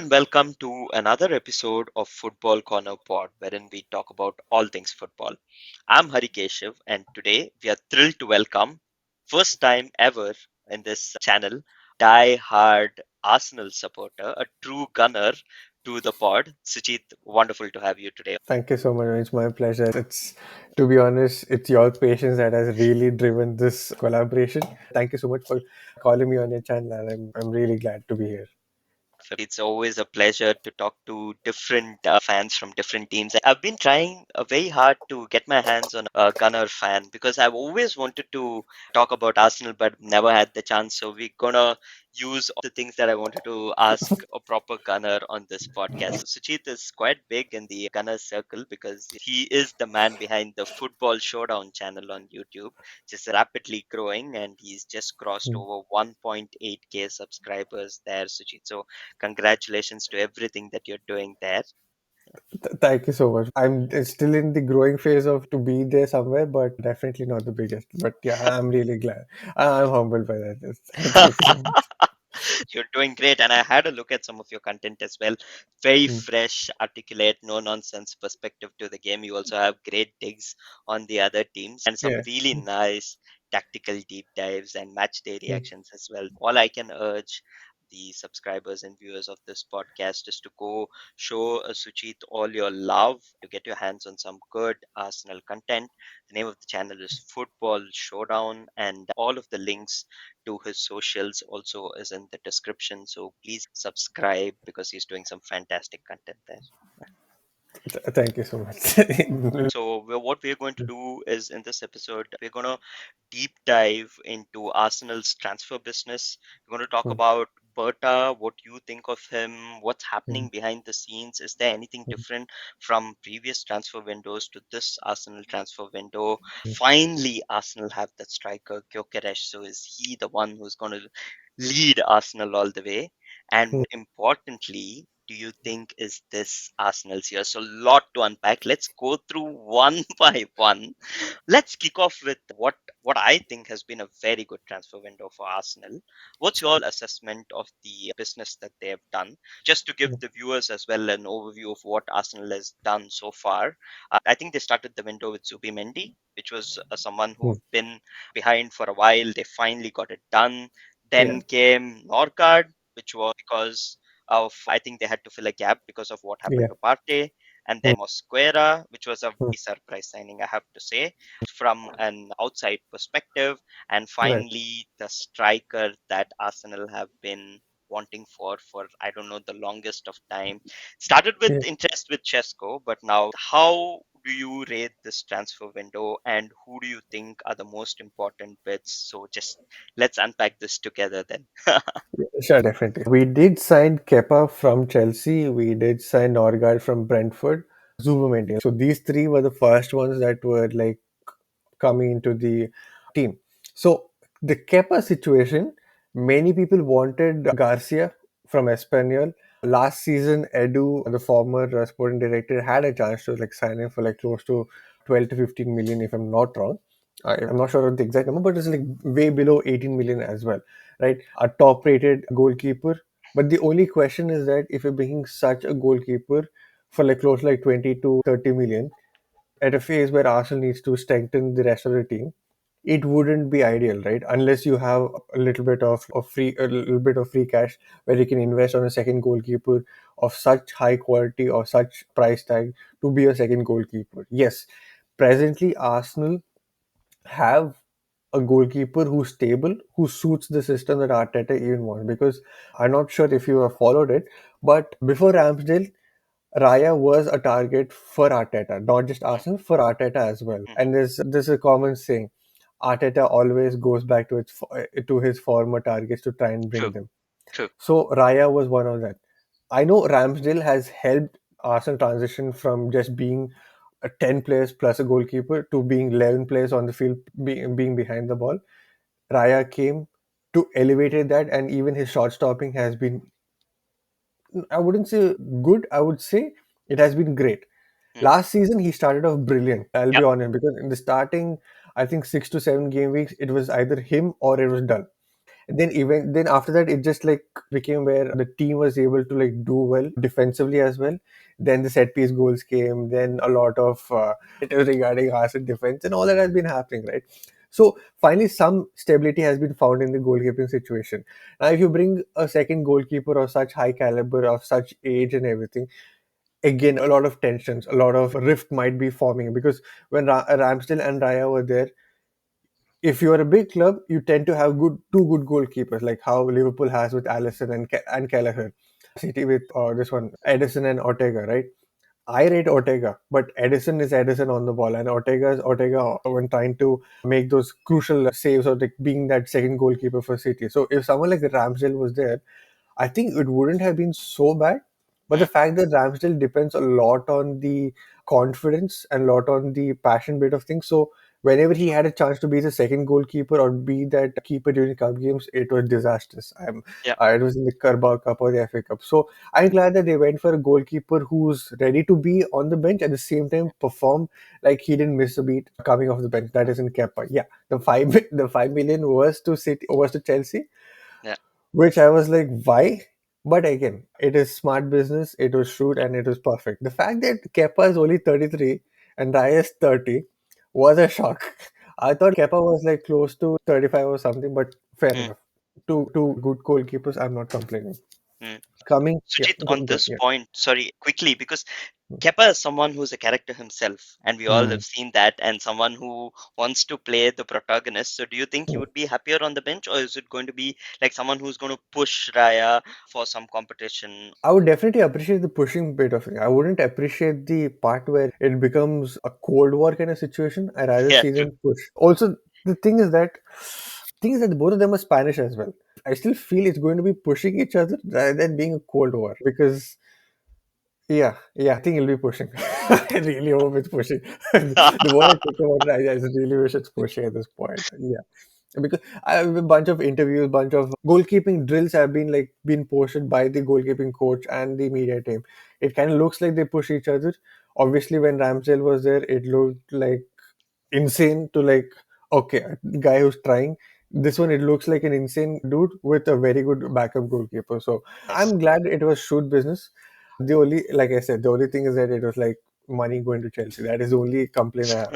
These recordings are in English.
and welcome to another episode of Football Corner Pod, wherein we talk about all things football. I'm Hari Keshav, and today we are thrilled to welcome, first time ever in this channel, die-hard Arsenal supporter, a true gunner to the pod. Sucheet, wonderful to have you today. Thank you so much. It's my pleasure. To be honest, it's your patience that has really driven this collaboration. Thank you so much for calling me on your channel, and I'm really glad to be here. It's always a pleasure to talk to different fans from different teams. I've been trying very hard to get my hands on a Gunner fan because I've always wanted to talk about Arsenal but never had the chance. So we're gonna use all the things that I wanted to ask a proper Gunner on this podcast. Suchit is quite big in the Gunner circle because he is the man behind the Football Showdown channel on YouTube, just rapidly growing, and he's just crossed Mm. over 1.8k subscribers there, Suchit. So congratulations to everything that you're doing there. Thank you so much. I'm still in the growing phase of to be there somewhere, but definitely not the biggest. But yeah, I'm really glad. I'm humbled by that. Thank you so much. You're doing great. And I had a look at some of your content as well. Very Mm. fresh, articulate, no nonsense perspective to the game. You also have great digs on the other teams and some Yeah. really nice tactical deep dives and match day Mm. reactions as well. All I can urge the subscribers and viewers of this podcast is to go show Suchit all your love to get your hands on some good Arsenal content. The name of the channel is Football Showdown, and all of the links to his socials also is in the description. So please subscribe because he's doing some fantastic content there. Thank you so much. So what we're going to do is in this episode, we're going to deep dive into Arsenal's transfer business. We're going to talk Mm. about Berta, what you think of him, what's Mm. happening behind the scenes. Is there anything Mm. different from previous transfer windows to this Arsenal transfer window? Mm. Finally, Arsenal have that striker, Gyökeres. So is he the one who's going to lead Arsenal all the way? And Mm. importantly, do you think is this Arsenal's year? So, lot to unpack. Let's go through one by one. Let's kick off with what I think has been a very good transfer window for Arsenal. What's your assessment of the business that they have done? Just to give Mm. the viewers as well an overview of what Arsenal has done so far. I think they started the window with Zubimendi, which was someone Mm. who've been behind for a while. They finally got it done. Yeah. Then came Nørgaard, which was because of I think they had to fill a gap because of what happened Yeah. to Partey, and Mm. then Mosquera, which was a Mm. very surprise signing, I have to say, from an outside perspective, and Right. finally the striker that Arsenal have been wanting for I don't know the longest of time. Started with Yeah. interest with Sesko, but now how do you rate this transfer window, and who do you think are the most important bits? So just let's unpack this together then. Sure, definitely. We did sign Kepa from Chelsea. We did sign Nørgaard from Brentford, Zubimendi. So these three were the first ones that were like coming into the team. So the Kepa situation, many people wanted Garcia from Espanyol. Last season, Edu, the former sporting director, had a chance to like sign him for like close to 12 to 15 million, if I'm not wrong. I'm not sure of the exact number, but it's like way below 18 million as well, right? A top rated goalkeeper. But the only question is that if you're bringing such a goalkeeper for like close to like 20 to 30 million, at a phase where Arsenal needs to strengthen the rest of the team, it wouldn't be ideal, right? Unless you have a little bit of free cash where you can invest on a second goalkeeper of such high quality or such price tag to be a second goalkeeper. Yes, presently Arsenal have a goalkeeper who's stable, who suits the system that Arteta even wants. Because I'm not sure if you have followed it, but before Ramsdale, Raya was a target for Arteta, not just Mm, Arsenal, for Arteta as well. mhm. And there's a common saying: Arteta always goes back to his former targets to try and bring True, them. true. So Raya was one of that. I know Ramsdale has helped Arsenal transition from just being a 10 players plus a goalkeeper to being 11 players on the field, being behind the ball. Raya came to elevated that, and even his shot stopping has been, I wouldn't say good, I would say it has been great. Mm. Last season, he started off brilliant. I'll be Yep. honest, because in the starting, I think 6 to 7 game weeks, it was either him or it was done. Then after that, it just like became where the team was able to like do well defensively as well. Then the set piece goals came. Then a lot of it was regarding us in defense, and all that has been happening, right? So finally, some stability has been found in the goalkeeping situation. Now, if you bring a second goalkeeper of such high caliber, of such age and everything, again, a lot of tensions, a lot of rift might be forming because when Ramsdale and Raya were there, if you are a big club, you tend to have two good goalkeepers, like how Liverpool has with Allison and Kelleher. City with this one, Edison and Ortega, right? I rate Ortega, but Edison is Edison on the ball, and Ortega is Ortega when trying to make those crucial saves or like being that second goalkeeper for City. So if someone like Ramsdale was there, I think it wouldn't have been so bad. But the Mm, fact that Ramsdale depends a lot on the confidence and a lot on the passion bit of things. So whenever he true. had a chance to be the second goalkeeper or be that keeper during cup games, it was disastrous. Yeah. It was in the Carabao Cup or the FA Cup. So I'm glad that they went for a goalkeeper who's ready to be on the bench at the same time perform like he didn't miss a beat coming off the bench. That is in Kepa. Yeah, the 5 million was to City, was to Chelsea, Yeah. which I was like, why? But again, it is smart business, it was shrewd, and it was perfect. The fact that Kepa is only 33 and Raya is 30 was a shock. I thought Kepa was like close to 35 or something, but fair Mm, enough. Two good goalkeepers, I'm not complaining. mm. Coming, yeah, Sujit, go, on go, this yeah. point, sorry, quickly, because Kepa is someone who's a character himself, and we all Hmm. have seen that, and someone who wants to play the protagonist. So, do you think he would be happier on the bench, or is it going to be like someone who's going to push Raya for some competition? I would definitely appreciate the pushing bit of it. I wouldn't appreciate the part where it becomes a Cold War kind of situation. I rather Yeah, see true. them push. Also, the thing is that both of them are Spanish as well. I still feel it's going to be pushing each other rather than being a Cold War because yeah, I think it'll be pushing. I really hope it's pushing. The more I think about it, I really wish it's pushing at this point. Yeah, because I have a bunch of interviews, bunch of goalkeeping drills have been posted by the goalkeeping coach and the media team. It kind of looks like they push each other. Obviously, when Ramsdale was there, it looked like insane to like okay, a guy who's trying. This one, it looks like an insane dude with a very good backup goalkeeper. So Yes. I'm glad it was shoot business. The only, like I said, the only thing is that it was like money going to Chelsea. That is the only complaint I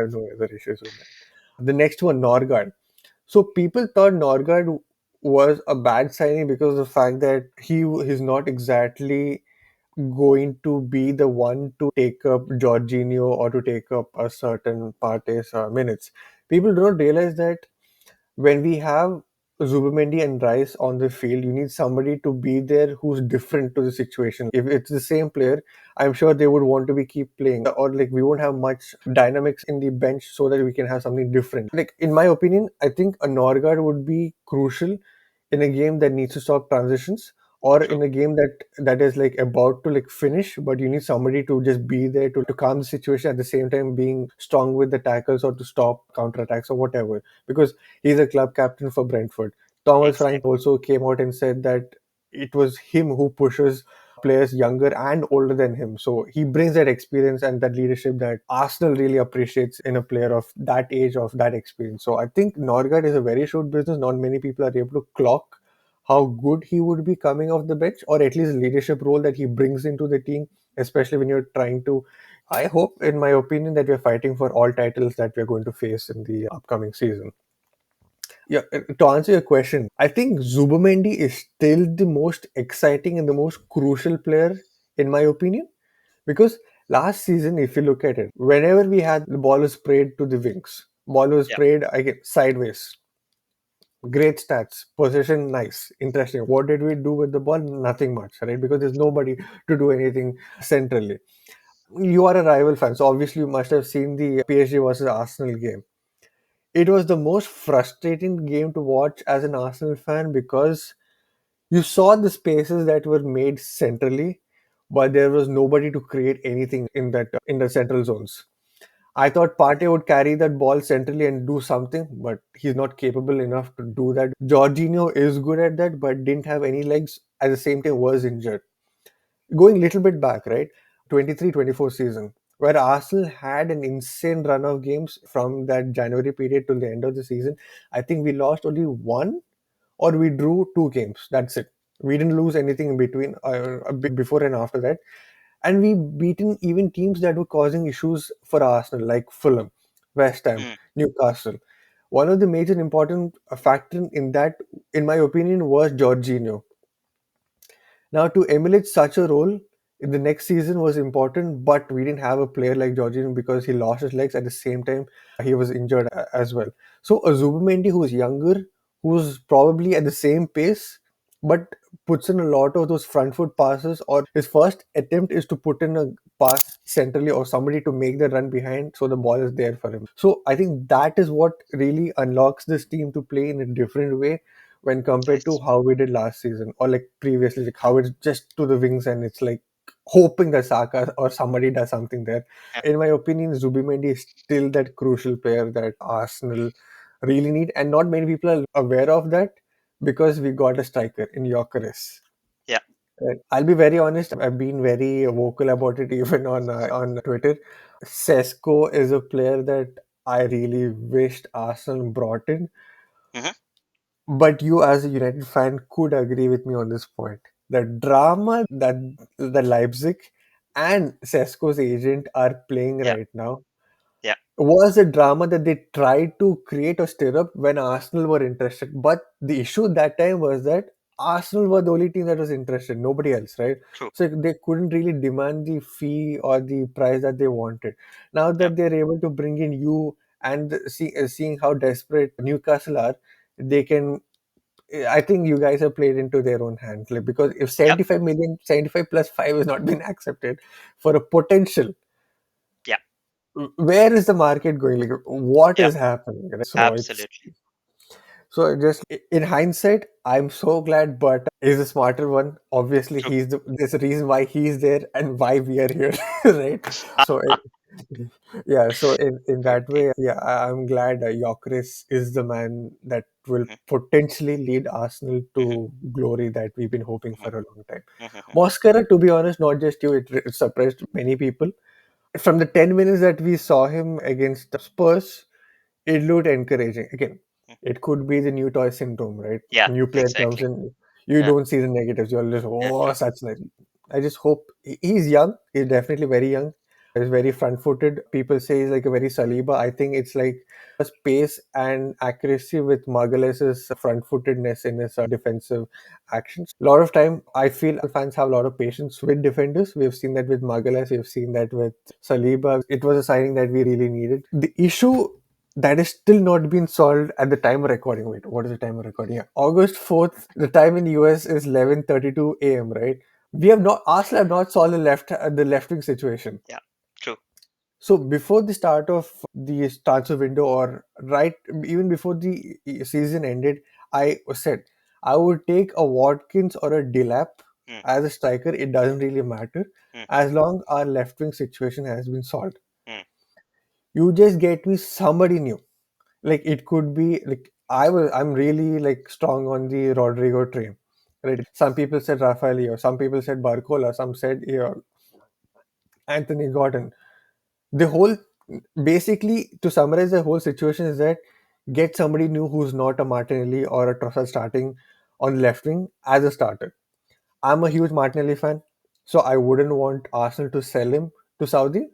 have no other issues with that. The next one, Nørgaard. So people thought Nørgaard was a bad signing because of the fact that he's not exactly going to be the one to take up Jorginho or to take up a certain Partey's minutes. People do not realize that when we have Zubimendi and Rice on the field, you need somebody to be there who's different to the situation. If it's the same player, I'm sure they would want to be keep playing, or like we won't have much dynamics in the bench so that we can have something different. Like in my opinion, I think a Norgard would be crucial in a game that needs to stop transitions or True. in a game that is like about to like finish, but you need somebody to just be there to calm the situation at the same time being strong with the tackles or to stop counterattacks or whatever, because he's a club captain for Brentford. Thomas Frank Exactly. also came out and said that it was him who pushes players younger and older than him. So he brings that experience and that leadership that Arsenal really appreciates in a player of that age, of that experience. So I think Norgard is a very shrewd business. Not many people are able to clock how good he would be coming off the bench, or at least leadership role that he brings into the team, especially when you're trying to. I hope, in my opinion, that we're fighting for all titles that we're going to face in the upcoming season. Yeah, to answer your question, I think Zubimendi is still the most exciting and the most crucial player, in my opinion, because last season, if you look at it, whenever we had the ball was sprayed to the wings, ball was Yeah. sprayed again sideways. Great stats, possession nice, interesting. What did we do with the ball? Nothing much, right? Because there's nobody to do anything centrally. You are a rival fan, so obviously you must have seen the PSG versus Arsenal game. It was the most frustrating game to watch as an Arsenal fan because you saw the spaces that were made centrally, but there was nobody to create anything in the central zones. I thought Partey would carry that ball centrally and do something, but he's not capable enough to do that. Jorginho is good at that, but didn't have any legs. At the same time, was injured. Going a little bit back, right? 23-24 season, where Arsenal had an insane run of games from that January period till the end of the season. I think we lost only one. or we drew 2 games. That's it. We didn't lose anything in between, before and after that. And we beaten even teams that were causing issues for Arsenal, like Fulham, West Ham, mm, Newcastle. One of the major important factor in that, in my opinion, was Jorginho. Now, to emulate such a role in the next season was important, but we didn't have a player like Jorginho because he lost his legs. At the same time, he was injured as well. So, a Zubimendi who's younger, who's probably at the same pace, but puts in a lot of those front foot passes, or his first attempt is to put in a pass centrally or somebody to make the run behind so the ball is there for him. So, I think that is what really unlocks this team to play in a different way when compared to yes. how we did last season or like previously, like how it's just to the wings and it's like hoping that Saka or somebody does something there. Yeah. In my opinion, Zubimendi is still that crucial player that Arsenal really need, and not many people are aware of that because we got a striker in Gyökeres. Yeah. I'll be very honest. I've been very vocal about it even on Twitter. Sesko is a player that I really wished Arsenal brought in. Hmm. But you, as a United fan, could agree with me on this point. The drama that the Leipzig and Sesko's agent are playing Yeah. right now Yeah. was a drama that they tried to create or stir up when Arsenal were interested. But the issue that time was that Arsenal were the only team that was interested, nobody else, right? True. So they couldn't really demand the fee or the price that they wanted. Now Yeah. that they're able to bring in you and seeing how desperate Newcastle are, they can. I think you guys have played into their own hands, like, because if Yeah. 75 million, 75 plus 5 has not been accepted for a potential, Yeah. where is the market going? Like, what Yeah. is happening? Right? So Absolutely. just in hindsight, I'm so glad, but he's a smarter one. Obviously, True. there's a reason why he's there and why we are here, right? So yeah, so in that Absolutely. way, yeah, I'm glad Gyökeres is the man that will Mhm, potentially lead Arsenal mhm, to glory that we've been hoping mhm, for a long time. mhm, mhm. Mosquera, to be honest, not just you, it surprised many people. From the 10 minutes that we saw him against Spurs, it looked encouraging. Again, Mm. it could be the new toy syndrome, right? Yeah, New player comes exactly. in, you Yeah, don't see the negatives. You're just, yeah, oh, true. such nice. I just hope he's young. He's definitely very young. He's very front footed. People say he's like a very Saliba. I think it's like his pace and accuracy with Margulis's front footedness in his defensive actions. A lot of time, I feel fans have a lot of patience with defenders. We've seen that with Margulis. We've seen that with Saliba. It was a signing that we really needed. The issue that is still not been solved at the time of recording. Wait, what is the time of recording? Yeah, August 4th. The time in US is 11:32 a.m. Right? We have not Arsenal have not solved the left wing situation. Yeah, true. So before the start of the transfer window, or right even before the season ended, I said I would take a Watkins or a Delap Mm, as a striker. It doesn't really matter mm, as long our left wing situation has been solved. mm. You just get me somebody new. Like it could be like I'm really like strong on the Rodrigo train. Right? Some people said Rafael, some people said Barcola, some said Anthony Gordon. The whole Basically, to summarize the whole situation is that get somebody new who's not a Martinelli or a Trossard starting on the left wing as a starter. I'm a huge Martinelli fan, so I wouldn't want Arsenal to sell him to Saudi.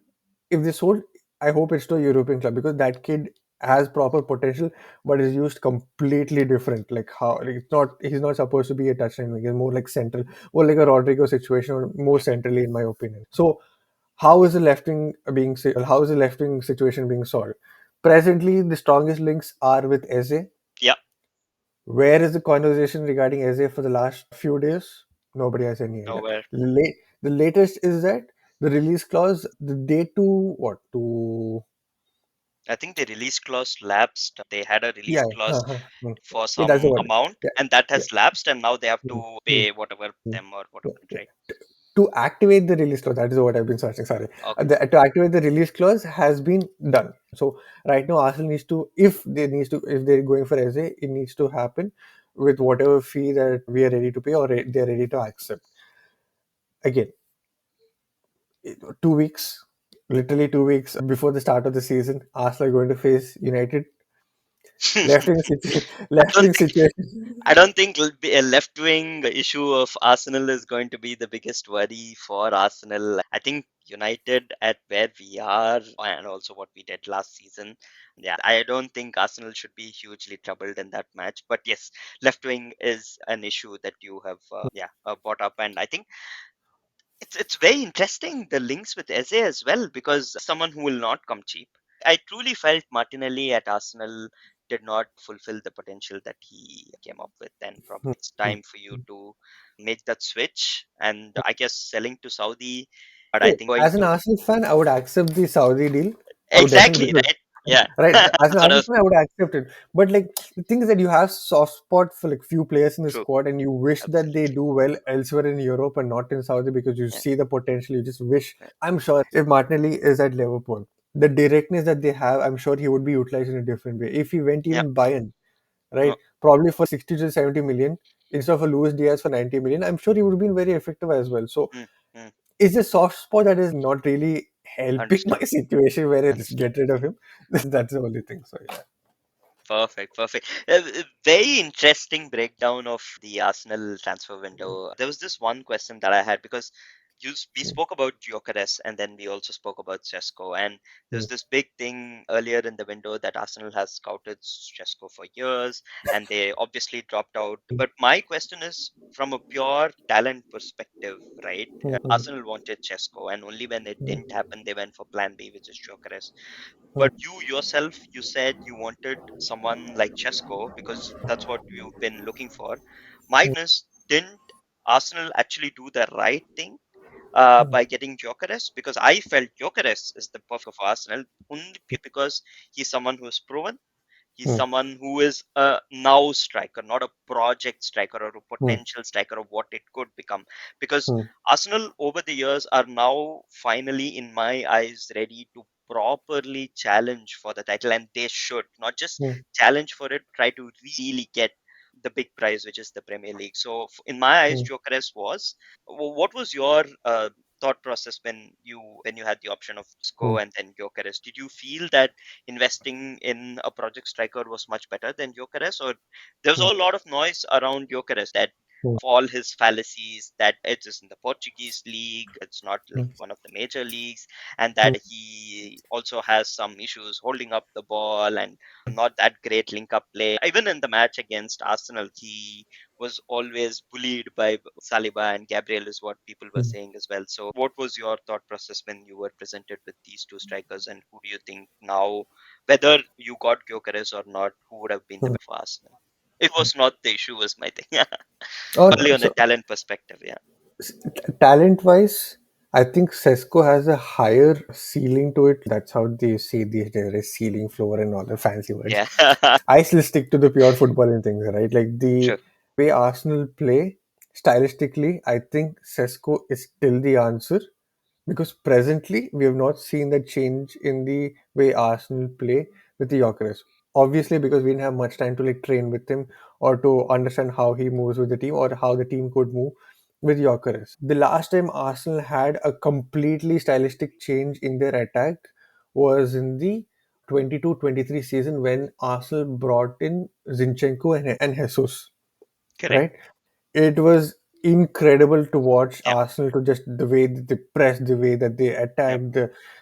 If they sold, I hope it's to a European club because that kid has proper potential, but is used completely different. Like how like he's not supposed to be a touchline winger. He's more like central, or like a Rodrigo situation, or more centrally, in my opinion. So how is the left wing situation being solved? Presently, the strongest links are with Eze. Yeah, Where is the conversation regarding Eze for the last few days? Nobody has any idea. nowhere. The latest is that the release clause, the date to what to I think the release clause lapsed. They had a yeah, release clause for yeah, that's the some word. amount, Yeah, and that yeah. has lapsed, and now they have Mm, to mm, pay whatever mm. them or Yeah, whatever, yeah. right? To activate the release clause, that is what I've been searching. Sorry, Okay. to activate the release clause has been done. So right now, Arsenal needs to, if they're going for Eze, it needs to happen with whatever fee that we are ready to pay or they're ready to accept. Again, 2 weeks, literally 2 weeks before the start of the season, Arsenal are going to face United. I left don't wing think situation. I don't think a left wing issue of Arsenal is going to be the biggest worry for Arsenal. I think United at where we are and also what we did last season. Yeah, I don't think Arsenal should be hugely troubled in that match. But yes, left wing is an issue that you have brought up, and I think it's very interesting the links with Eze as well because someone who will not come cheap. I truly felt Martinelli at Arsenal did not fulfill the potential that he came up with. And probably it's time for you to make that switch. And I guess selling to Saudi, but I Oh, think going as an to Arsenal fan, I would accept the Saudi deal. I would definitely exactly because right. Yeah, right as an sort Arsenal of fan, I would accept it. But like the thing is that you have soft spot for like few players in the true. squad, and you wish that they Absolutely. do well elsewhere in Europe and not in Saudi because you Yeah, see the potential. You just wish. yeah. I'm sure if Martinelli is at Liverpool, the directness that they have, I'm sure he would be utilized in a different way. If he went Yeah. even Bayern, No. right, probably for 60 to 70 million instead of a Luis Diaz for 90 million, I'm sure he would have been very effective as well. So Mm, mm, it's a soft spot that is not really helping my understood. situation where it's Understood. get rid of him. That's the only thing. So yeah. Perfect, perfect. Very interesting breakdown of the Arsenal transfer window. There was this one question that I had because we spoke about Gyökeres and then we also spoke about Sesko. And there's Mm, this big thing earlier in the window that Arsenal has scouted Sesko for years and they obviously dropped out. mm, But my question is from a pure talent perspective, right? mm, mm, Arsenal wanted Sesko and only when it didn't mm, happen, they went for plan B, which is Gyökeres. mm, But you yourself, you said you wanted someone like Chesko because that's what you've been looking for. My mm, goodness, didn't Arsenal actually do the right thing mm, by getting Gyökeres? Because I felt Gyökeres is the perfect for Arsenal only because he's someone who's proven. He's mm, someone who is a now striker, not a project striker or a mm, potential striker of what it could become. Because mm, Arsenal over the years are now finally, in my eyes, ready to properly challenge for the title, and they should not just mm, challenge for it, try to really get the big prize, which is the Premier League. So, in my eyes, mm, Jokeres was. What was your thought process when you had the option of mm, Sko and then Jokeres? Did you feel that investing in a project striker was much better than Gyökeres, or there's a mm, lot of noise around Gyökeres that mm, of all his fallacies that it is in the Portuguese league, it's not like mm, one of the major leagues, and mm, that he also has some issues holding up the ball and not that great link up play. Even in the match against Arsenal, he was always bullied by Saliba and Gabriel, is what people were mm, saying as well. So, what was your thought process when you were presented with these two strikers, and who do you think now, whether you got Gyökeres or not, who would have been the mm. best for Arsenal? It was not the issue, was my thing. Oh Only no. on a So talent perspective, yeah. talent wise, I think Sesko has a higher ceiling to it. That's how they say these days, right? Ceiling, floor, and all the fancy words. Yeah, I still stick to the pure footballing things, right? Like the true. way Arsenal play stylistically, I think Sesko is still the answer because presently we have not seen that change in the way Arsenal play with the Gyökeres. Obviously, because we didn't have much time to like train with him or to understand how he moves with the team or how the team could move with Gyökeres. The last time Arsenal had a completely stylistic change in their attack was in the 22-23 season when Arsenal brought in Zinchenko and Jesus, Correct. right? It was incredible to watch Yep, Arsenal to just the way that they pressed, the way that they yep. attacked,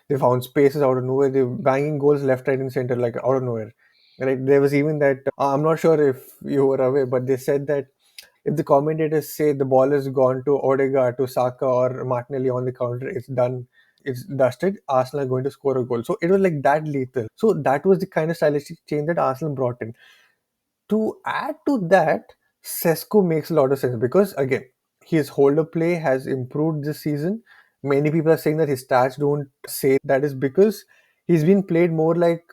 they found spaces out of nowhere. They were banging goals left, right, and center like out of nowhere. Right? There was even that. I'm not sure if you were aware, but they said that if the commentators say the ball has gone to Odegaard, to Saka, or Martinelli on the counter, it's done. It's dusted. Arsenal are going to score a goal. So it was like that lethal. So that was the kind of stylistic change that Arsenal brought in. To add to that, Sesko makes a lot of sense because again, his holder play has improved this season. Many people are saying that his stats don't say that is because he's been played more like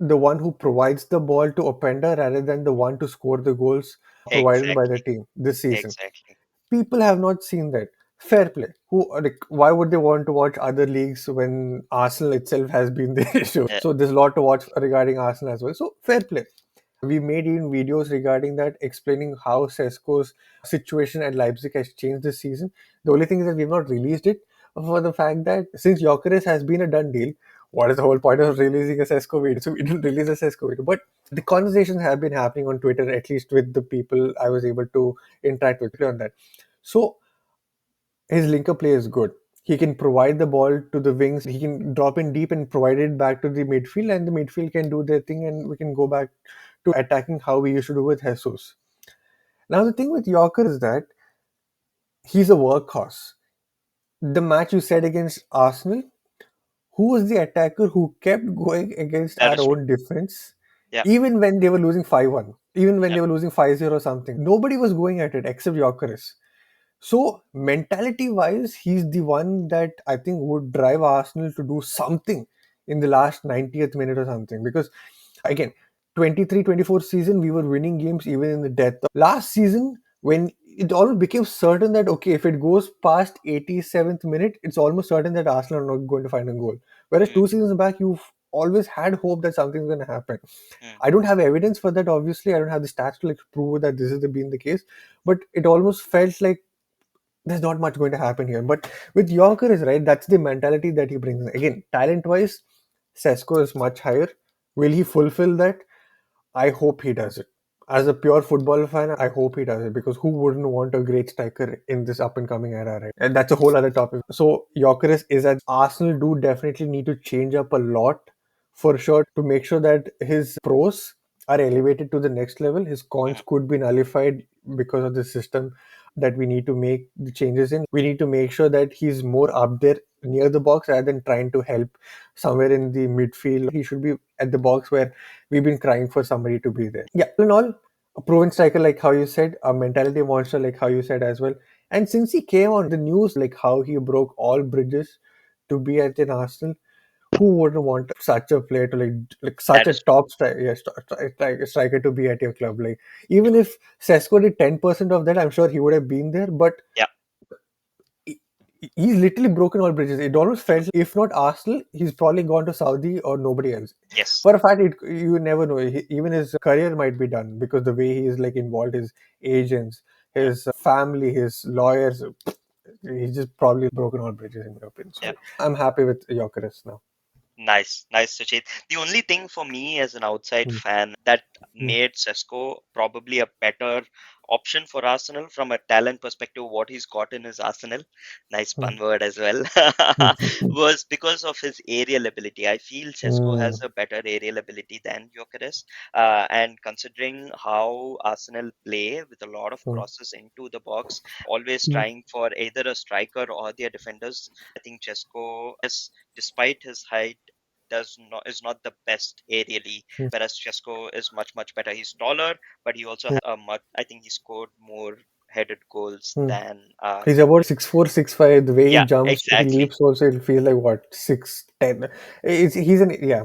the one who provides the ball to Openda rather than the one to score the goals provided by the Exactly. team this season. Exactly. People have not seen that. Fair play. Who like why would they want to watch other leagues when Arsenal itself has been the issue? Yeah. So there's a lot to watch regarding Arsenal as well. So fair play. We made even videos regarding that, explaining how Sesko's situation at Leipzig has changed this season. The only thing is that we've not released it for the fact that since Gyökeres has been a done deal, what is the whole point of releasing a Sesko video? So we didn't release a Sesko video. But The conversations have been happening on Twitter, at least with the people I was able to interact with on that. So his linker play is good. He can provide the ball to the wings. He can drop in deep and provide it back to the midfield, and the midfield can do their thing, and we can go back to attacking how we used to do with Jesus. Now the thing with Yorker is that he's a workhorse. The match you said against Arsenal, who was the attacker who kept going against That our is true. own defense, Yeah. even when they were losing 5-1, even when Yeah. they were losing 5-0 or something? Nobody was going at it except Gyökeres. So mentality wise, he's the one that I think would drive Arsenal to do something in the last 90th minute or something. Because again, 23-24 season, we were winning games even in the death. Last season, when it almost became certain that, okay, if it goes past 87th minute, it's almost certain that Arsenal are not going to find a goal. Whereas Mm, 2 seasons back, you've always had hope that something's going to happen. mm, I don't have evidence for that, obviously. I don't have the stats to like prove that this is been the case. But it almost felt like there's not much going to happen here. But with Yorker is right, that's the mentality that he brings in. Again, talent wise, Sesko is much higher. Will he fulfill that? I hope he does it. As a pure football fan, I hope he does it because who wouldn't want a great striker in this up and coming era, right? And that's a whole other topic. So Gyökeres is at Arsenal do definitely need to change up a lot for sure to make sure that his pros are elevated to the next level. His cons mm, could be nullified because of the system that we need to make the changes in. We need to make sure that he's more up there near the box rather than trying to help somewhere in the midfield. He should be at the box where we've been crying for somebody to be there. Yeah, all in all, a proven striker like how you said, a mentality monster like how you said as well. And since he came on the news, like how he broke all bridges to be at an Arsenal, who wouldn't want such a player to like such that a is true. top striker, yeah, striker to be at your club? Like even if Sesko did 10% of that, I'm sure he would have been there. But Yeah. he- he's literally broken all bridges. It almost felt if not Arsenal, he's probably gone to Saudi or nobody else. Yes. For a fact, you never know. Even his career might be done because the way he is like involved, his agents, Yeah. his family, his lawyers. He's just probably broken all bridges in my opinion. Yeah. So I'm happy with Gyökeres now. Nice, nice, Suchit. The only thing for me as an outside Mm, fan that mm, made Sesko probably a better option for Arsenal from a talent perspective, what he's got in his arsenal, nice pun mm, word as well, mm, was because of his aerial ability. I feel Sesko has mm, a better aerial ability than Gyökeres. And considering how Arsenal play with a lot of mm, crosses into the box, always mm, trying for either a striker or their defenders, I think Sesko, despite his height, does not is not the best aerially, mm, whereas Chesko is much better. He's taller, but he also mm, has a much. I think he scored more headed goals mm. than He's about 6'4", 6'5". The way he yeah, jumps, he exactly. leaps also, it'll feel like what, 6'10". He's an yeah.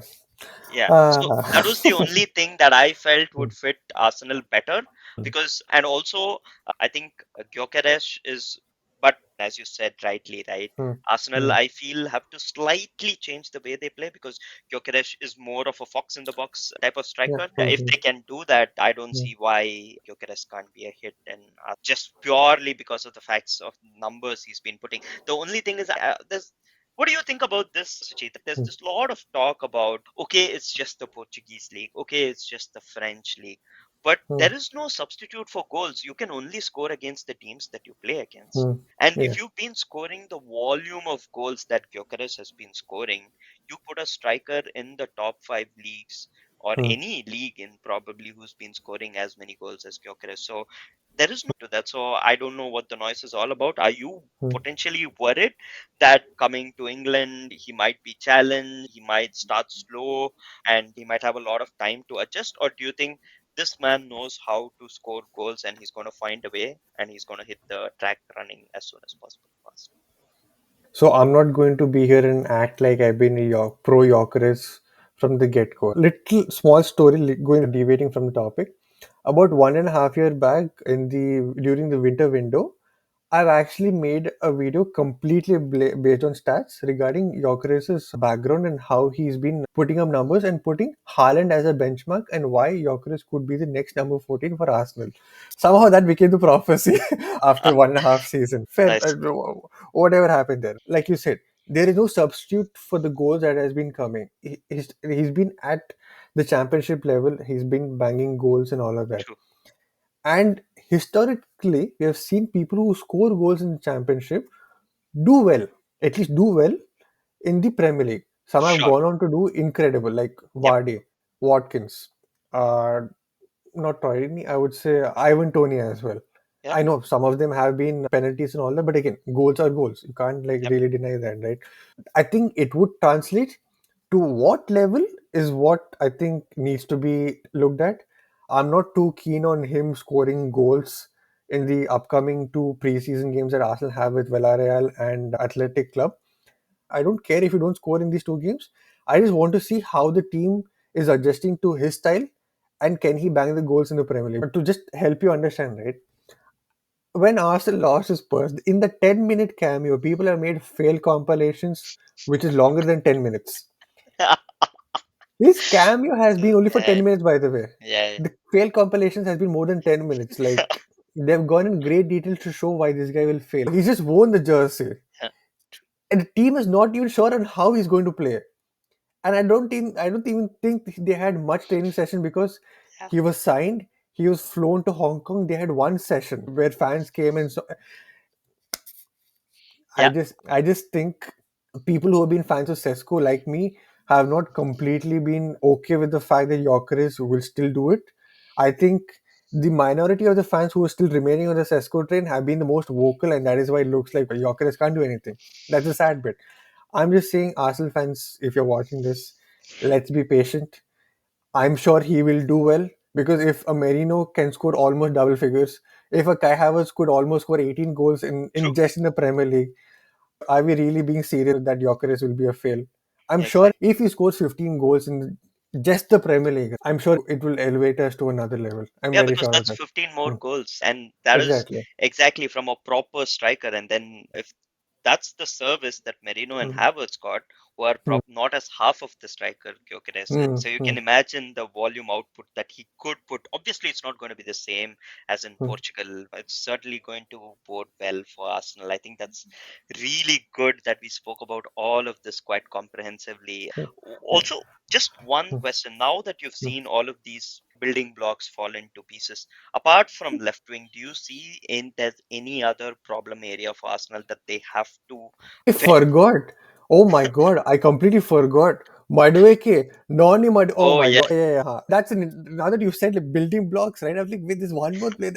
Yeah. So Ah. that was the only thing that I felt Mm, would fit Arsenal better mm, because, and also, I think Gyökeres is, but as you said rightly, right? mm, Arsenal, mm. I feel, have to slightly change the way they play because Gyökeres is more of a fox in the box type of Yeah. striker. Mm, If mm, they can do that, I don't mm, see why Gyökeres can't be a hit. And just purely because of the facts of numbers he's been putting. The only thing is, there's what do you think about this, Suchit? There's mm, this lot of talk about, okay, it's just the Portuguese league, okay, it's just the French league, but mm, there is no substitute for goals. You can only score against the teams that you play against. mm. And Yeah. if you've been scoring the volume of goals that Gyökeres has been scoring, you put a striker in the top five leagues or Mm, any league in probably who's been scoring as many goals as Gyökeres. So there is no to that. So I don't know what the noise is all about. Are you mm. potentially worried that coming to England, he might be challenged, he might start slow, and he might have a lot of time to adjust? Or do you think this man knows how to score goals and he's going to find a way and he's going to hit the track running as soon as possible? Fast. So I'm not going to be here and act like I've been a pro Yorkeris from the get go. Little small story going deviating from the topic. About 1.5 year back in the during the winter window, I've actually made a video completely based on stats regarding Gyökeres' background and how he's been putting up numbers and putting Haaland as a benchmark and why Gyökeres could be the next number 14 for Arsenal. Somehow that became the prophecy after 1.5 season. Fair, Nice. whatever happened there. Like you said, there is no substitute for the goals that has been coming. He's been at the championship level, he's been banging goals and all of that. True. And historically, we have seen people who score goals in the championship do well, at least do well in the Premier League. Some have Sure. gone on to do incredible, like Yep. Vardy, Watkins, uh, not Torini, I would say Ivan Toney as well. Yep. I know some of them have been penalties and all that, but again, goals are goals. You can't like Yep. really deny that, right? I think it would translate to what level is what I think needs to be looked at. I'm not too keen on him scoring goals in the upcoming two preseason games that Arsenal have with Villarreal and Athletic Club. I don't care if you don't score in these two games. I just want to see how the team is adjusting to his style and can he bang the goals in the Premier League. But to just help you understand, right? When Arsenal lost his Spurs, in the 10-minute cameo, people have made fail compilations which is longer than 10 minutes. His cameo has been only for Yeah. 10 minutes, by the way. Yeah. The fail compilations has been more than 10 minutes. Like, they've gone in great detail to show why this guy will fail. He's just worn the jersey. Yeah. And the team is not even sure on how he's going to play. And I don't even think they had much training session because Yeah. he was signed, he was flown to Hong Kong. They had one session where fans came and so Yeah. I just think people who have been fans of Sesko like me have not completely been okay with the fact that Gyökeres will still do it. I think the minority of the fans who are still remaining on the Sesko train have been the most vocal, and that is why it looks like Gyökeres can't do anything. That's the sad bit. I'm just saying, Arsenal fans, if you're watching this, let's be patient. I'm sure he will do well because if a Merino can score almost double figures, if a Kai Havertz could almost score 18 goals in True. just in the Premier League, are we really being serious that Gyökeres will be a fail? I'm sure Exactly. if he scores 15 goals in just the Premier League, I'm sure it will elevate us to another level. I'm Yeah, very because sure of that's that. 15 more Hmm. goals, and that is Exactly. exactly from a proper striker. And then if that's the service that Merino and Hmm. Havertz got, who are Hmm. not as half of the striker Gyökeres is. Hmm. So you Hmm. can imagine the volume output that he could put. Obviously, it's not going to be the same as in Hmm. Portugal. It's certainly going to bode well for Arsenal. I think that's really good that we spoke about all of this quite comprehensively. Hmm. Yeah. Also, just one Hmm. question. Now that you've Hmm. seen all of these building blocks fall into pieces, apart from left wing, do you see in there's any other problem area for Arsenal that they have to I fix? forgot. Oh my god, I completely forgot. Madueke, Noni Mad. Oh Oh my yeah, god, yeah. That's now that you said like building blocks, right? I was like, wait, there's one more player.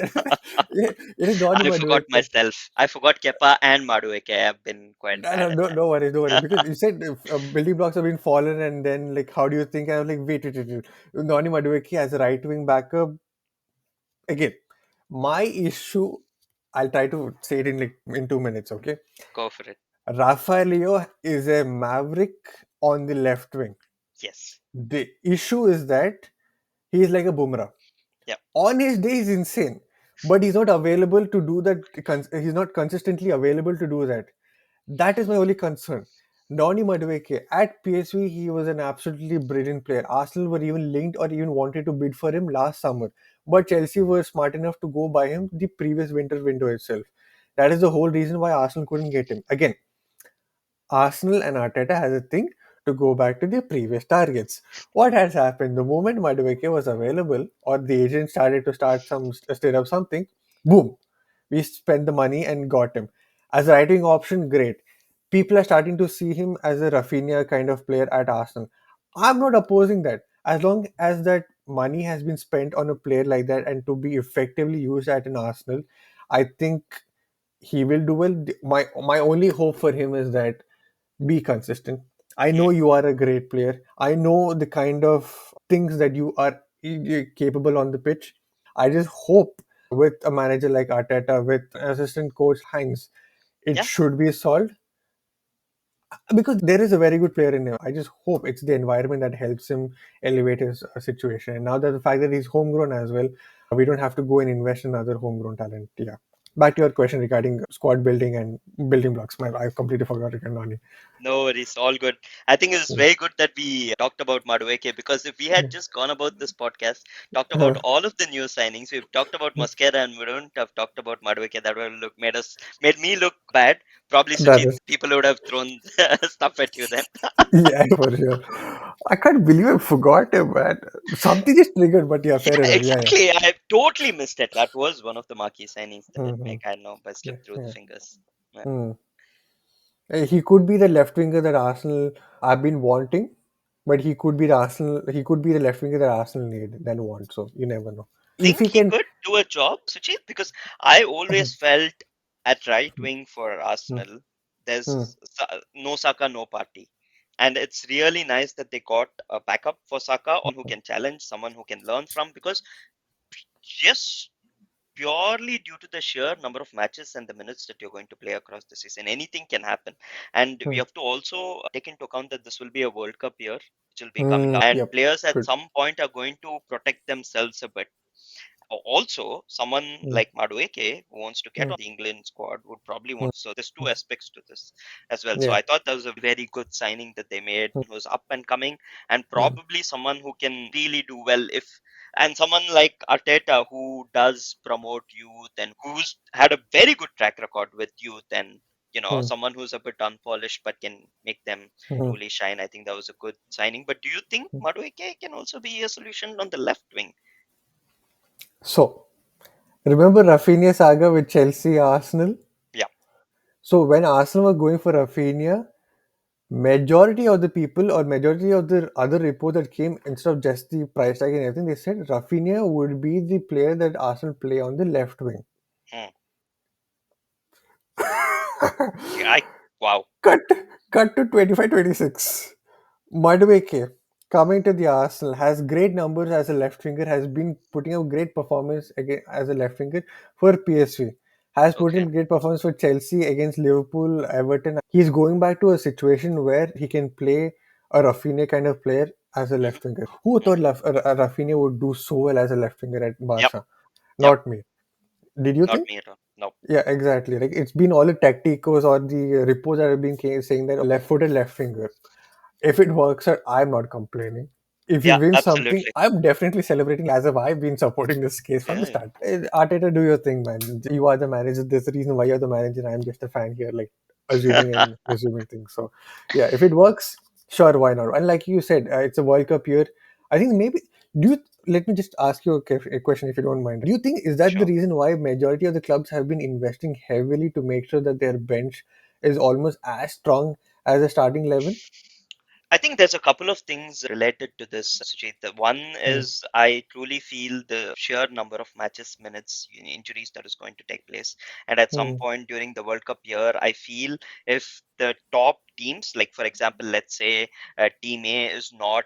Yeah, it is Noni I forgot Madueke. myself. I forgot Kepa and Madueke. I have been quite No, bad no, at no, that. no worries, no worries. Because you said if, building blocks have been fallen, and then like, how do you think? I was like, wait. Noni Madueke as a right wing backup again. My issue, I'll try to say it in like in 2 minutes. Okay, Go for it. Rafaelio is a maverick on the left wing. Yes. The issue is that he is like a boomerang. Yep. On his day, he's insane, but he's not available to do that. He's not consistently available to do that. That is my only concern. Noni Madueke at PSV, he was an absolutely brilliant player. Arsenal were even linked or even wanted to bid for him last summer, but Chelsea were smart enough to go buy him the previous winter window itself. That is the whole reason why Arsenal couldn't get him. Again, Arsenal and Arteta has a thing to go back to their previous targets. What has happened? The moment Madueke was available or the agent started to stir up something, boom, we spent the money and got him. As a writing option, great. People are starting to see him as a Rafinha kind of player at Arsenal. I'm not opposing that. As long as that money has been spent on a player like that and to be effectively used at an Arsenal, I think he will do well. My only hope for him is that be consistent. I Mm. know you are a great player. I know the kind of things that you are capable on the pitch. I just hope with a manager like Arteta, with assistant coach Hines, it Yeah. should be solved because there is a very good player in him. I just hope it's the environment that helps him elevate his situation. And now that the fact that he's homegrown as well, we don't have to go and invest in other homegrown talent. Yeah. Back to your question regarding squad building and building blocks. I completely forgot again, Nani. No worries, all good. I think it's very good that we talked about Madueke because if we had just gone about this podcast, talked about all of the new signings, we've talked about Mosquera and we don't have talked about Madueke, that would look made me look bad. Probably That Sucheet, is people would have thrown stuff at you then. yeah, for sure. I can't believe I forgot him, man. Something is triggered, but yeah, fair Yeah, enough. Yeah, exactly. I totally missed it. That was one of the marquee signings that yeah. did make. I know, but Yeah, slipped through the yeah. fingers. Yeah. Hmm. He could be the left winger that Arsenal have been wanting, but he could be the Arsenal. He could be the left winger that Arsenal need then want. So you never know. If Think he he can, could do a job, Suchit? Because I always felt at right wing for Arsenal, Hmm. there's no Saka, no party. And it's really nice that they got a backup for Saka, or someone who can challenge, someone who can learn from, because just purely due to the sheer number of matches and the minutes that you're going to play across the season, anything can happen. And we Hmm. have to also take into account that this will be a World Cup year, which will be coming Hmm. up, and Yep. players at Good. some point are going to protect themselves a bit. Also, someone Hmm. like Madueke who wants to get Hmm. on the England squad would probably Hmm. want. So there's two aspects to this as well. So Yeah. I thought that was a very good signing that they made, Hmm. who's up and coming, and Hmm. probably someone who can really do well if. And someone like Arteta who does promote youth and who's had a very good track record with youth, and Hmm. someone who's a bit unpolished but can make them Hmm. truly shine. I think that was a good signing. But do you think Madueke can also be a solution on the left wing? So remember Rafinha saga with Chelsea, Arsenal. Yeah. So when Arsenal were going for Rafinha, majority of the people or majority of the other report that came instead of just the price tag and everything, they said Rafinha would be the player that Arsenal play on the left wing. Hmm. Yeah, wow. cut cut to 25-26. Madueke coming to the Arsenal has great numbers as a left winger, has been putting up great performance again as a left winger for PSV. Has put Okay. in great performance for Chelsea against Liverpool, Everton. He's going back to a situation where he can play a Rafinha kind of player as a Hmm. left winger. Who thought Hmm. Rafinha would do so well as a left winger at Yep. Barca? Yep. Not me. Did you Not think? me at all. No. Yeah, exactly. Like it's been all the tacticos or the reports that have been saying that left-footed left winger. If it works out, I'm not complaining. If he Yeah, wins something, absolutely. I'm definitely celebrating as if I've been supporting this case from the Yeah. start. Arteta, do your thing, man. You are the manager. There's the reason why you're the manager. I'm just a fan here, like assuming and resuming things. So, yeah, if it works, sure, why not? And like you said, it's a World Cup year. I think maybe. Do you? Let me just ask you a question, if you don't mind. Do you think is that the Sure. reason why majority of the clubs have been investing heavily to make sure that their bench is almost as strong as a starting 11? I think there's a couple of things related to this, Sujit. The one Hmm. is I truly feel the sheer number of matches, minutes, injuries that is going to take place. And at some Hmm. point during the World Cup year, I feel if the top teams, like for example, let's say Team A is not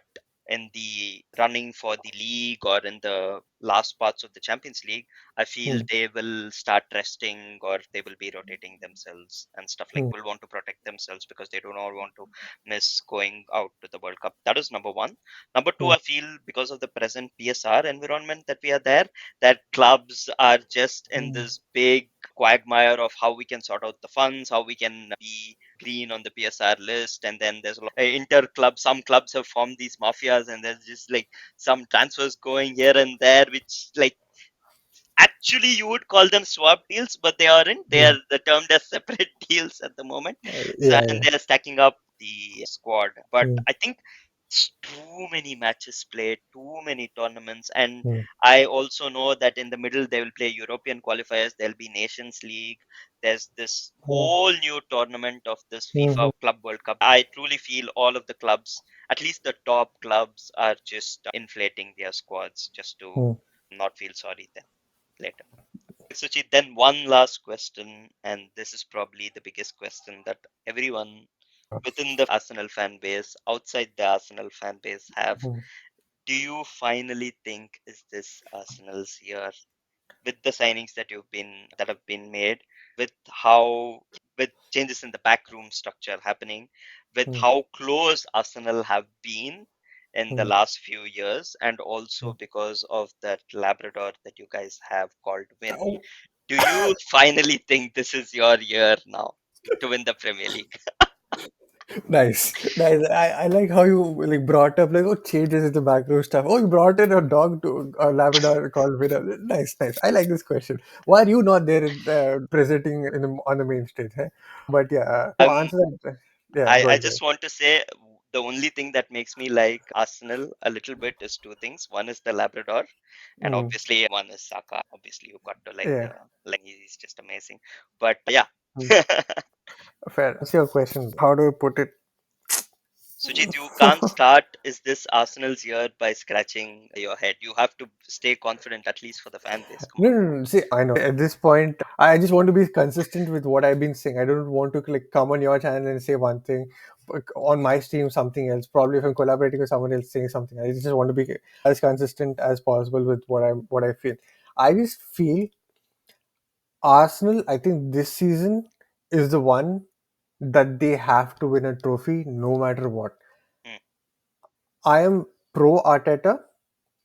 in the running for the league or in the last parts of the Champions League, I feel Hmm. they will start resting or they will be rotating themselves and stuff, like Hmm. will want to protect themselves because they do not want to miss going out to the World Cup. That is number one. Number two, Hmm. I feel because of the present PSR environment that we are there, that clubs are just in Hmm. this big quagmire of how we can sort out the funds, how we can be green on the PSR list, and then there's a lot inter club. Some clubs have formed these mafias, and there's just like some transfers going here and there, which like actually you would call them swap deals, but they aren't. They Hmm. are the termed as separate deals at the moment. So Yeah, and yeah. they're stacking up the squad. But Hmm. I think it's too many matches played, too many tournaments, and Hmm. I also know that in the middle they will play European qualifiers. There'll be Nations League. There's this Hmm. whole new tournament of this Hmm. FIFA Club World Cup. I truly feel all of the clubs, at least the top clubs, are just inflating their squads just to Hmm. not feel sorry then later. Suchi, then one last question, and this is probably the biggest question that everyone within the Arsenal fan base, outside the Arsenal fan base have. Hmm. Do you finally think is this Arsenal's year with the signings that have been made, with how with changes in the backroom structure happening, with Hmm. how close Arsenal have been in the Hmm. last few years, and Hmm. also because of that Labrador that you guys have called Win? Oh, Do you finally think this is your year now to win the Premier League? nice, nice. I like how you like brought up like changes in the background stuff. Oh, you brought in a dog to a Labrador called Winner. Nice, nice. I like this question. Why are you not there presenting on the main stage? Eh? But yeah, to I'm answer that, yeah, go I ahead, go just ahead. want to say The only thing that makes me like Arsenal a little bit is two things. One is the Labrador, and Mm, obviously one is Saka. Obviously, you got to like yeah. the like he's just amazing. But yeah. Mm, fair. That's your question. How do I put it? Sujit, you can't start is this Arsenal's year by scratching your head. You have to stay confident, at least for the fan base. Come No, on. no, no. See, I know. At this point, I just want to be consistent with what I've been saying. I don't want to like come on your channel and say one thing, but on my stream something else. Probably if I'm collaborating with someone else saying something, I just want to be as consistent as possible with what I feel. I just feel Arsenal. I think this season is the one that they have to win a trophy no matter what. Mm, I am pro Arteta.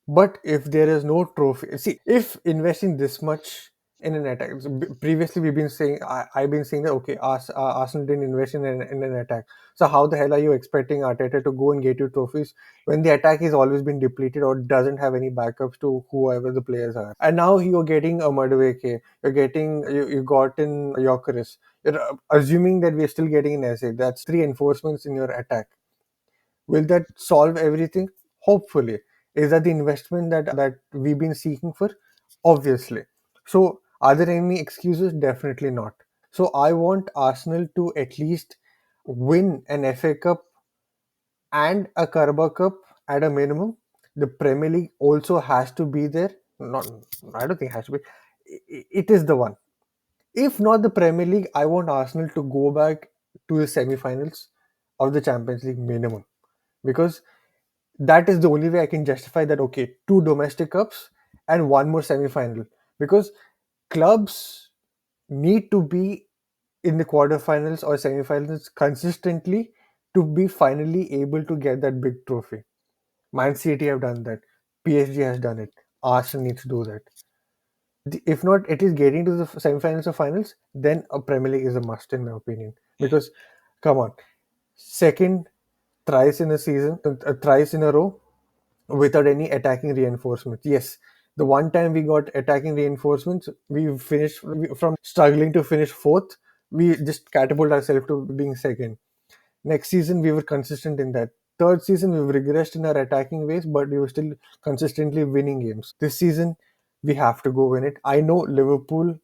But if there is no trophy, see, if investing this much in an attack, so previously we've been saying, I've been saying that, okay, Arsenal didn't invest in an attack. So how the hell are you expecting Arteta to go and get you trophies when the attack has always been depleted or doesn't have any backups to whoever the players are? And now you're getting a Madueke, you got in Gyökeres. You're assuming that we're still getting an essay. That's three enforcements in your attack. Will that solve everything? Hopefully. Is that the investment that we've been seeking for? Obviously. So, are there any excuses? Definitely not. So, I want Arsenal to at least win an FA Cup and a Carabao Cup at a minimum. The Premier League also has to be there. Not, I don't think it has to be. It is the one. If not the Premier League, I want Arsenal to go back to the semi-finals of the Champions League minimum, because that is the only way I can justify that. Okay, two domestic cups and one more semi-final, because clubs need to be in the quarterfinals or semi-finals consistently to be finally able to get that big trophy. Man City have done that. PSG has done it. Arsenal needs to do that. If not, at least getting to the semi-finals or finals, then a Premier League is a must in my opinion. mm, Because, come on, second thrice in a season, thrice in a row, without any attacking reinforcements. Yes, the one time we got attacking reinforcements, we finished from struggling to finish fourth. We just catapult ourselves to being second. Next season, we were consistent in that. Third season, we regressed in our attacking ways, but we were still consistently winning games. This season, we have to go win it. I know Liverpool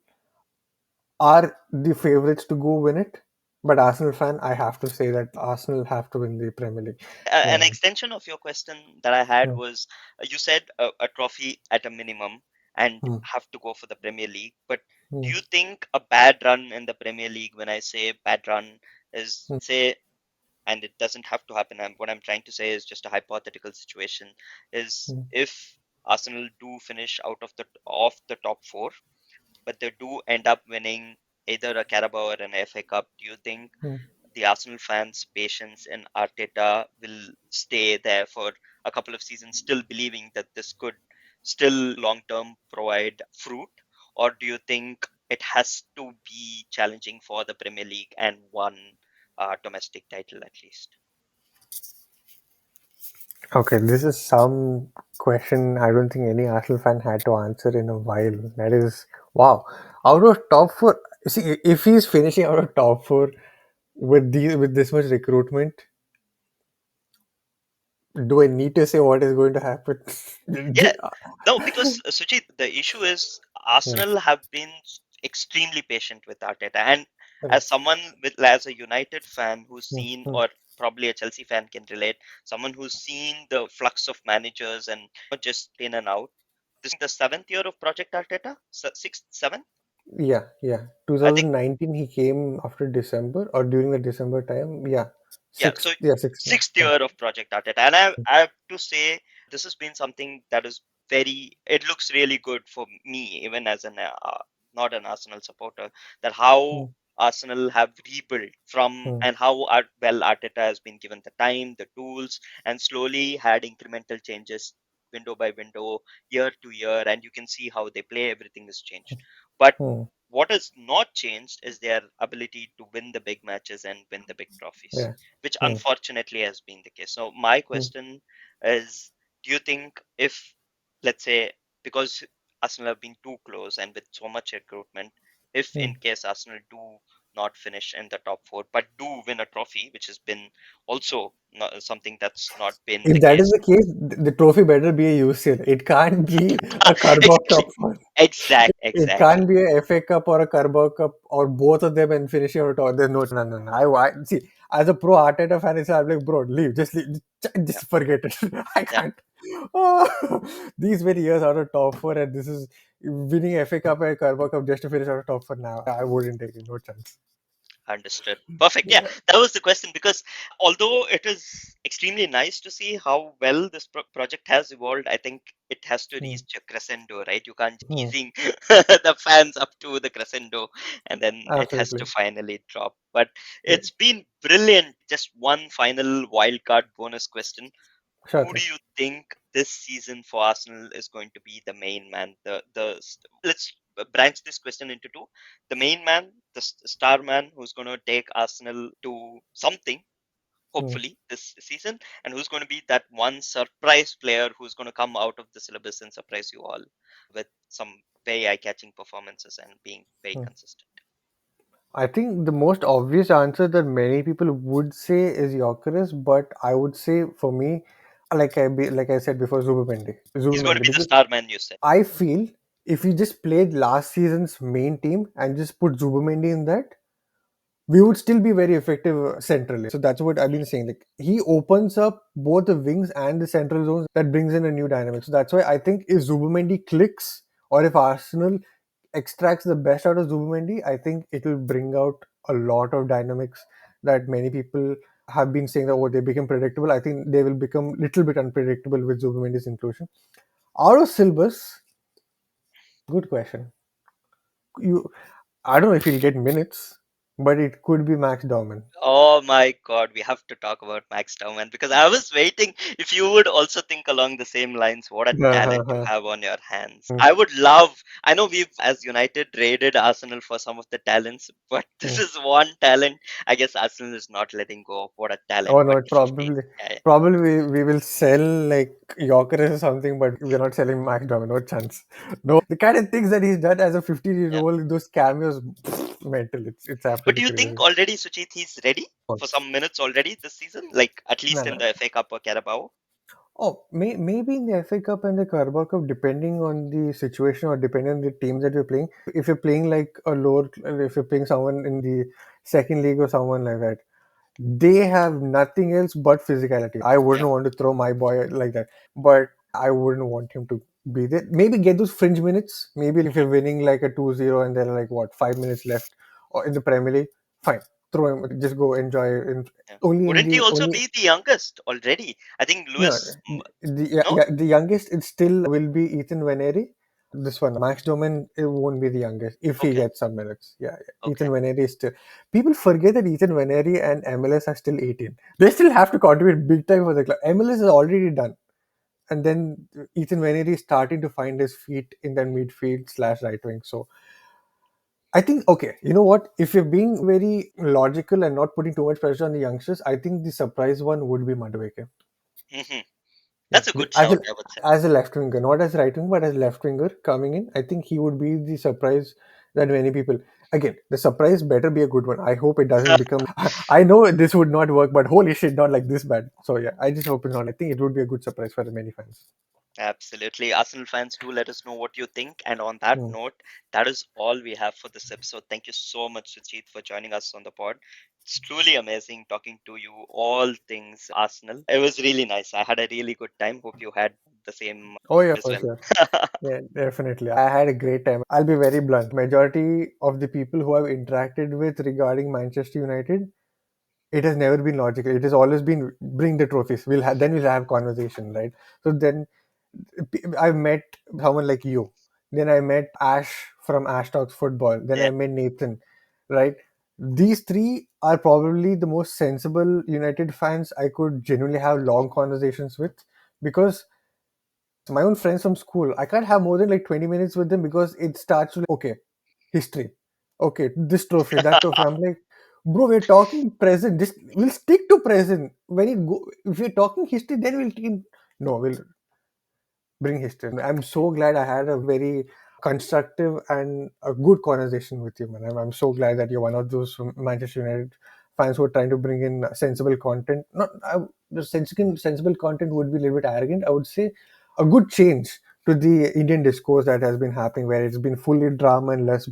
are the favorites to go win it, but Arsenal fan, I have to say that Arsenal have to win the Premier League. Yeah, An man. extension of your question that I had Yeah. was you said a trophy at a minimum and Hmm. have to go for the Premier League. But do Hmm. you think a bad run in the Premier League, when I say bad run, is Hmm. say, and it doesn't have to happen, what I'm trying to say is just a hypothetical situation, is Hmm. if Arsenal do finish out of the top four, but they do end up winning either a Carabao or an FA Cup, do you think Hmm. the Arsenal fans' patience in Arteta will stay there for a couple of seasons, still believing that this could still long term provide fruit? Or do you think it has to be challenging for the Premier League and one domestic title at least? Okay, this is some question I don't think any Arsenal fan had to answer in a while. That is, wow. Out of top four, see, if he's finishing out of top four with this much recruitment, do I need to say what is going to happen? Yeah, no, because Suchit, the issue is Hmm. Arsenal have been extremely patient with Arteta, and Correct. as someone as a United fan who's Hmm. seen, Hmm. or probably a Chelsea fan can relate, someone who's seen the flux of managers and not just in and out. This the seventh year of Project Arteta, sixth, seventh. Yeah, yeah. I think 2019 he came after December or during the December time. Yeah, yeah. So sixth. Yeah. sixth year of Project Arteta, and I have to say this has been something that is very. It looks really good for me, even as an not an Arsenal supporter, that how Hmm. Arsenal have rebuilt from, Hmm. and how well Arteta has been given the time, the tools, and slowly had incremental changes, window by window, year to year, and you can see how they play. Everything has changed, but Hmm. what has not changed is their ability to win the big matches and win the big trophies, Yeah. which Hmm. unfortunately has been the case. So, my Hmm. question is, do you think if, let's say, because Arsenal have been too close and with so much recruitment, if Hmm. in case Arsenal do not finish in the top four, but do win a trophy, which has been also not, something that's not been the If that is case. the case, the trophy better be a UCL. It can't be a Carabao Cup. Exactly, exact, It exactly. can't be a FA Cup or a Carabao Cup or both of them and finishing out. There's no. I see. As a pro Arteta fan, I'm like, bro, leave. Just leave. Yeah, Just forget it. I yeah, can't. Oh, these many years out of top four, and this is winning FA Cup and Carabao Cup just to finish out of top four now. I wouldn't take it. No chance. understood. Perfect. Yeah, that was the question because although it is extremely nice to see how well this project has evolved, I think it has to Hmm. reach a crescendo, right? You can't Hmm. easing the fans up to the crescendo and then it has to Absolutely. finally drop. But Yeah. it's been brilliant. Just one final wildcard bonus question. Sure Who do thing. you think this season for Arsenal is going to be the main man? Let's branch this question into two. The main man, the star man, who's going to take Arsenal to something, Hmm. hopefully this season, and who's going to be that one surprise player who's going to come out of the syllabus and surprise you all with some very eye-catching performances and being very Hmm. consistent. I think the most obvious answer that many people would say is Gyökeres, but I would say for me, like I said before, He's going to Zubimendi, be the because star man, you said. I feel if we just played last season's main team and just put Zubimendi in that, we would still be very effective centrally. So that's what I've been saying. Like he opens up both the wings and the central zones. That brings in a new dynamic. So that's why I think if Zubimendi clicks, or if Arsenal extracts the best out of Zubimendi, I think it will bring out a lot of dynamics that many people have been saying that they become predictable. I think they will become little bit unpredictable with Zubimendi's inclusion. Out of syllabus, good question. You, I don't know if he'll get minutes, but it could be Max Dorman. Oh my God, we have to talk about Max Tauman because I was waiting if you would also think along the same lines. What a talent you have on your hands. I would love, I know we've, as United, raided Arsenal for some of the talents, but this Mm. is one talent I guess Arsenal is not letting go of. What a talent. Oh no, But it definitely, probably yeah, probably we will sell like Yorker or something, but we're not selling Max Dorman. No chance. No, the kind of things that he's done as a 15-year yeah. old, those cameos, mental. It's But do absolutely you crazy. think already, Suchit, he's ready for some minutes already this season? Like at No, least in no. the FA Cup or Carabao? Oh, maybe in the FA Cup and the Carabao Cup, depending on the situation or depending on the teams that you're playing. If you're playing like a lower, if you're playing someone in the second league or someone like that, they have nothing else but physicality. I Yeah. wouldn't want to throw my boy like that, but I wouldn't want him to be there. Maybe get those fringe minutes. Maybe if Mhm. you're winning like a 2-0 and there are like what 5 minutes left or in the Premier League, fine. Throw him. Just go enjoy. Yeah. Only in Wouldn't he the also only be the youngest already? I think no, Lewis, no? the youngest it still will be Ethan Veneri. This one, Max Doman, it won't be the youngest if he Okay, gets some minutes. Yeah. Ethan okay. Veneri is still. People forget that Ethan Veneri and MLS are still 18. They still have to contribute big time for the club. MLS is already done, and then Ethan Veneri is starting to find his feet in that midfield slash right wing. So I think okay, you know what? If you're being very logical and not putting too much pressure on the youngsters, I think the surprise one would be Madueke. Hmm. Yeah, That's a good as shout, I would say. a left winger, not as right winger, but as left winger coming in, I think he would be the surprise that many people. Again, the surprise better be a good one. I hope it doesn't become. I know this would not work, but holy shit, not like this bad. So yeah, I just hope it's not. I think it would be a good surprise for many fans. Absolutely. Arsenal fans, do let us know what you think. And on that Hmm. note, that is all we have for this episode. Thank you so much, Sujeet, for joining us on the pod. It's truly amazing talking to you all things Arsenal. It was really nice. I had a really good time. Hope you had the same Oh yeah, as for well. sure. Yeah, definitely. I had a great time. I'll be very blunt. Majority of the people who I've interacted with regarding Manchester United, it has never been logical. It has always been bring the trophies. Then we'll have conversation, right? So then I've met someone like you. Then I met Ash from Ash Talks Football. Then Yeah. I met Nathan, right? These three are probably the most sensible United fans I could genuinely have long conversations with because my own friends from school, I can't have more than like 20 minutes with them because it starts to like, okay, history. Okay, this trophy, that trophy. I'm like, bro, we're talking present. Just we'll stick to present. When you go, if you're talking history, then we'll no, we'll bring history. I'm so glad I had a very constructive and a good conversation with you, man. I'm so glad that you're one of those Manchester United fans who are trying to bring in sensible content. Not the sensible content would be a little bit arrogant. I would say a good change to the Indian discourse that has been happening, where it's been fully drama and less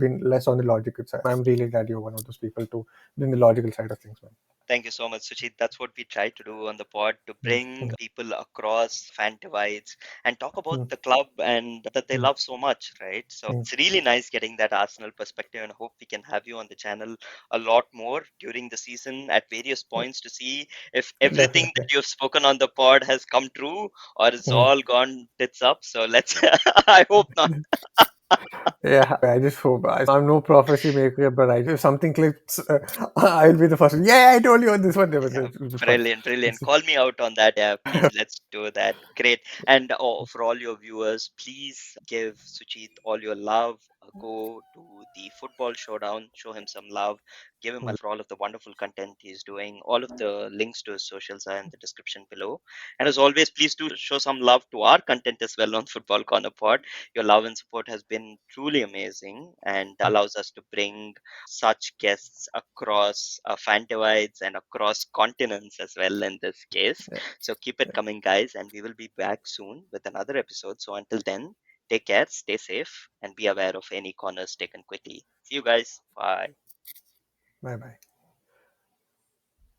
on the logical side. I'm really glad you're one of those people to bring the logical side of things, man. Thank you so much, Suchit. That's what we try to do on the pod, to Mm, bring mm, people across fan divides and talk about mm, the club and that they mm, love so much, right? So mm. it's really nice getting that Arsenal perspective, and hope we can have you on the channel a lot more during the season at various points to see if everything that Definitely. you've spoken on the pod has come true or it's Mm. all gone tits up. So let's, I hope not. Yeah, I just hope. I'm no prophecy maker, but if something clicks, I'll be the first one. Yeah, I told you on this one. It'll be fun. Brilliant, brilliant. Call me out on that. Yeah, please, let's do that. Great. And for all your viewers, please give Suchit all your love. Go to the Football Showdown, show him some love, give him a for all of the wonderful content he's doing. All of the links to his socials are in the description below. And as always, please do show some love to our content as well on Football Corner Pod. Your love and support has been truly amazing and allows us to bring such guests across fan divides and across continents as well in this case. Yeah, So keep it coming, guys, and we will be back soon with another episode. So until then, take care, stay safe, and be aware of any corners taken quickly. See you guys. Bye. bye bye.